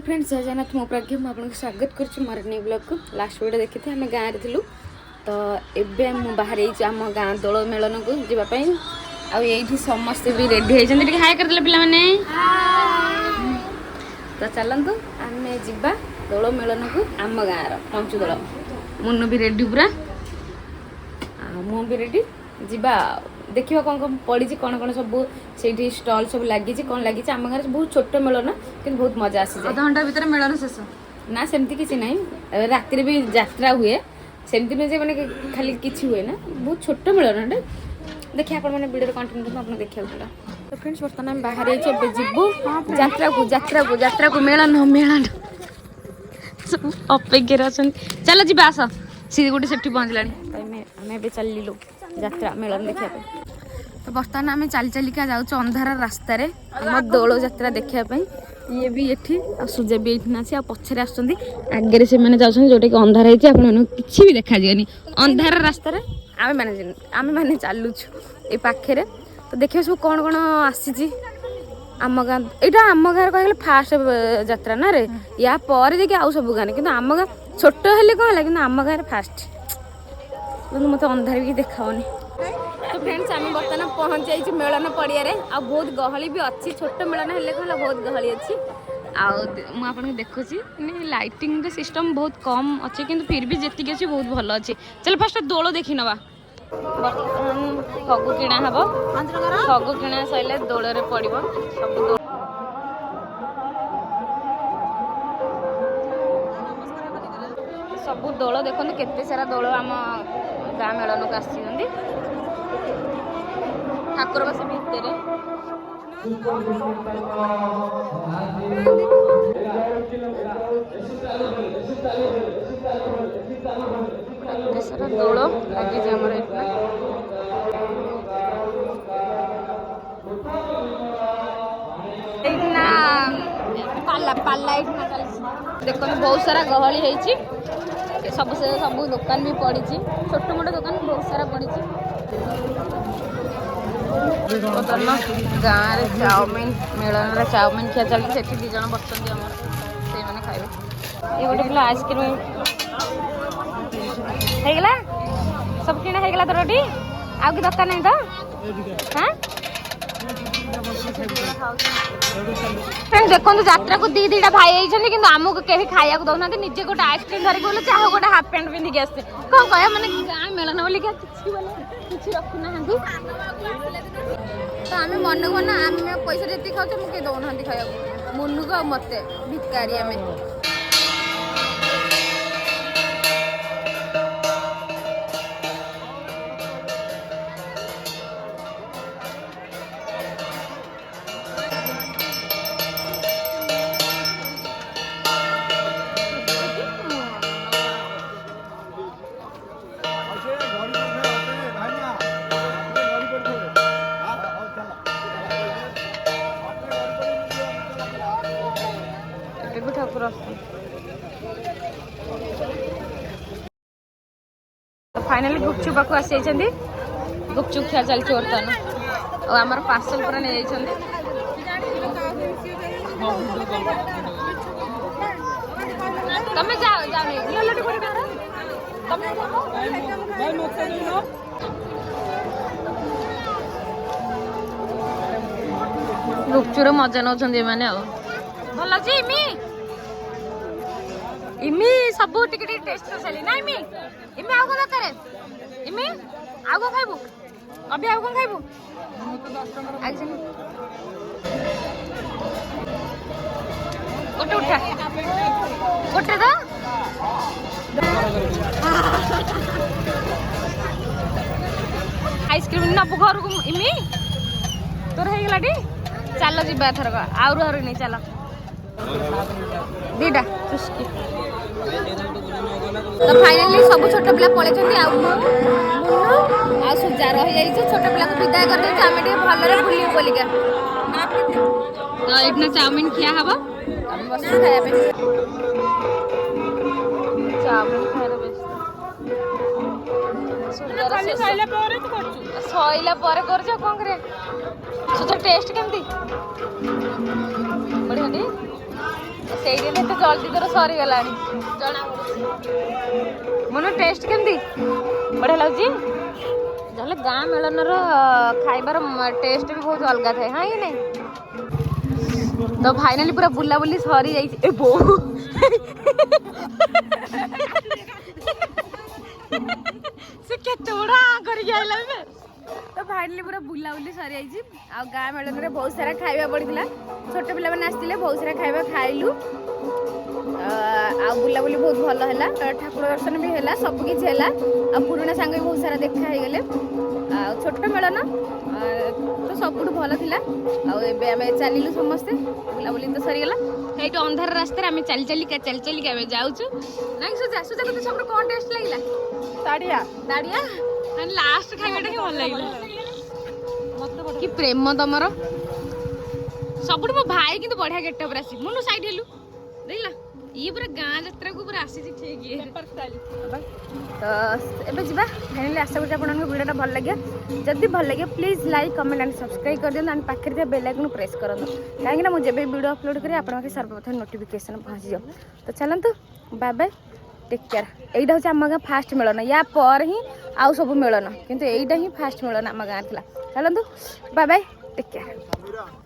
friends जय जगन्नाथ मो प्रज्ञा मुझे स्वागत कर मोर न्यू ब्लॉग को लास्ट वीडियो देखी थे आम गाँव में थिलु तो एबे मु बाहर आम गाँ दोल मेलन को जीवाई आई समस्ते भी रेडी होती हाय करदे पिला माने तो चलतु आम जा दोल मेलन को आम गाँव पंचु दोल मुनु भी रेडी पूरा मु भी रेडी जा देखिए कौन कौन पड़ी कौन कौन सब से स्टल सब लगी कौन लगी आम गाँव बहुत छोट मेलन कि बहुत मजा आसी आधा घंटा भीतर मेलन शेष ना सेमती किसी ना राति भी यात्रा हुए सेमती नुहे मैंने खाली किसी हुए ना बहुत छोट मेलन देखिए आप वीडियो कंटिन्यू करते आप देखा पड़ा तो फ्रेंड्स बर्तमान आम बाहर जीवु यात्रा को मेलन मेलन सब अपेक्षा अच्छा चलो जी आस सी गोटे से पहुँचला आम चलू यात्रा मेलन देखा तो बर्तमान आम चली चलिका जाऊँ अंधार रास्त दोल यात्रा देखापी ये भी ये आ सूर्य भी ये अच्छी आ पछरे आगे से मैंने जाऊँ जोटा कि अंधार होती किसी भी देखा जाएनि अंधार रास्त आम मैंने चलुचु ये पाखे तो देखिए सब कौन कौन आसी आम गाँ यहाँ आम गाँव कह फास्ट यात्रा ना रे या पर देखिए आउ सब गाँव कि आम गाँ छोट हेल्ले कौन है कि आम गाँव फास्ट मत अंधार भी देखाऊनी तो फ्रेंड्स आम बर्तमान पहुँच जाइए मेलन पड़िया आ बहुत गहली भी अच्छी छोट मेलन हेल्ले कौन बहुत गहली अच्छी आपको देखुची लाइटिंग सिस्टम बहुत कम अच्छे कि फिर भी जी अच्छी बहुत भल अच्छे चल फास्ट दोल देखी नवा बर्तमान फगु किणा हम फगु किणा सैले दोल पड़ो सब सब दोल देखो केते सारा दोल आम गाँ मेलन को आसी ठाकुर बस भितर दोल लगे पाला पाला देखो बहुत सारा गहली है सब से सब दुकान भी पड़ी छोट मोट दुकान बहुत सारा पड़ी गाँव चाउमिन मेलन चाउमिन खिया चलती से दीज बस खाए ये गोटे पिला आइसक्रीम होगला सब किଣା होगला तोरटी आउ कि दरकार नहीं तो हाँ देखो यात्रा को दी दीटा भाई कि आमको कहीं खाया दौना निजे गोटे आइसक्रीम धरिक बोले चाह गोटे हाफ पैंट पिंधिक आसते कौन कह मैंने गाँव मेलन बोलिक किसी रखुना तो आम मन को ना आम पैसा जी खाऊ मुझे दौना खाया मुनु को मत भिकारी आम ठाकुर तो फाइनाली गुपचुप पाक आसी गुपचुप खिया चलती बर्तमान और आमर पार्सल पूरा नहीं तमें जाओ गुपचुर मजा नौ मैंने भल अच्छे इमी सब टिके टेस्ट कर सारी ना इमी इमी आउ कौन दरकार इमी आउ कौन खाइबू अभी आउ कौन खाइबू गोटे उठा गोटे तो आइसक्रीम नबू घर को इमी तोर हो गला चल जी थरक आउर हर नहीं चल दीटा चुस्की तो फाइनाली सब छोट पिला पड़े सुजा रही छोट पिला को विदाय कर भल बुल बोलिका तो ये चाउमिन खिया हम बस खाया चाउमिन खाया सैला कौन करे टेस्ट केमती बढ़िया ସେଇଦିନ ଏତେ ଜଲ୍ଦି ତୋର ସରିଗଲାଣି ଜଣା ମନ ଟେଷ୍ଟ କେମିତି ବଢ଼ିଆ ଲାଗୁଛି ଯାହେଲେ ଗାଁ ମେଳନର ଖାଇବାର ଟେଷ୍ଟ ବି ବହୁତ ଅଲଗା ଥାଏ ହଁ କି ନାଇଁ ତ ଫାଇନାଲି ପୁରା ବୁଲାବୁଲି ସରି ଯାଇଛି ଏ ବୋଉ ସେ କେତେ ବଡ଼ କରିକି ଆଇଲା ଏବେ ତ ଫାଇନାଲି ପୁରା ବୁଲାବୁଲି ସରିଯାଇଛି ଆଉ ଗାଁ ମେଳନରେ ବହୁତ ସାରା ଖାଇବା ପଡ଼ିଥିଲା ଛୋଟ ପିଲାମାନେ ଆସିଥିଲେ ବହୁତ ସାରା ଖାଇବା ଖାଇଲୁ ଆଉ ବୁଲାବୁଲି ବହୁତ ଭଲ ହେଲା ଠାକୁର ଦର୍ଶନ ବି ହେଲା ସବୁକିଛି ହେଲା ଆଉ ପୁରୁଣା ସାଙ୍ଗ ବି ବହୁତ ସାରା ଦେଖା ହେଇଗଲେ ଆଉ ଛୋଟ ମେଳନ ତ ସବୁଠୁ ଭଲ ଥିଲା ଆଉ ଏବେ ଆମେ ଚାଲିଲୁ ସମସ୍ତେ ବୁଲାବୁଲି ତ ସରିଗଲା ଏଇଠି ଅନ୍ଧାର ରାସ୍ତାରେ ଆମେ ଚାଲି ଚାଲିକା ଆମେ ଯାଉଛୁ ନାଇଁ ସୁଜା ତତେ ସବୁଠୁ କ'ଣ ଟେଷ୍ଟ ଲାଗିଲା ଦାଡ଼ିଆ ଲାଷ୍ଟ ଖାଇବାଟା ହିଁ ଭଲ ଲାଗିଲା କି ପ୍ରେମ ତମର ସବୁଠୁ ମୋ ଭାଇ କିନ୍ତୁ ବଢିଆ ଗେଟଅପରେ ଆସି ମୁଁ ସାଇଡ୍ ହେଲୁ ଦେଖିଲା ଇଏ ପୁରା ଗାଁ ଯାତ୍ରାକୁ ପୁରା ଆସିଛି ଠିକ୍ ଇଏ ତ ଏବେ ଯିବା ଫାଇନାଲି ଆଶା କରୁଛି ଆପଣଙ୍କ ଭିଡ଼ିଓଟା ଭଲ ଲାଗିବ ଯଦି ଭଲ ଲାଗିବ please like comment and subscribe କରିଦିଅନ୍ତୁ ଆଣ୍ଡ ପାଖରେ ଥିବା ବେଲ୍ ଆଇକନ୍ ପ୍ରେସ୍ କରନ୍ତୁ କାହିଁକିନା ମୁଁ ଯେବେ ଭିଡ଼ିଓ ଅପଲୋଡ଼ କରେ ଆପଣଙ୍କ ପାଖରେ ସର୍ବପ୍ରଥମେ ନୋଟିଫିକେସନ୍ ପହଞ୍ଚିଯିବ ତ ଚାଲନ୍ତୁ ବାଏ ବାଏ ଟେକ୍ କେୟାର ଏଇଟା ହେଉଛି ଆମ ଗାଁ ଫାଷ୍ଟ ମିଳନ ୟା ପରେ ହିଁ ଆଉ ସବୁ ମିଳନ କିନ୍ତୁ ଏଇଟା ହିଁ ଫାଷ୍ଟ ମିଳନ ଆମ ଗାଁରେ ଥିଲା ଚାଲନ୍ତୁ ବାଏ ବାଏ ଟେକ୍ କେୟାର